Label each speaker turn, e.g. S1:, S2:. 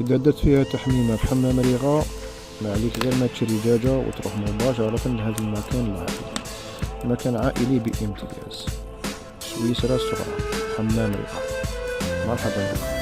S1: إذا درت فيها تحميمة في حمام ريغا، ما عليك غير ما تشري دجاجة وتروح مباشرة لهذا المكان العائلي، مكان عائلي بامتياز. سويسرا الصغرى، حمام ريغا. مرحبا بكم.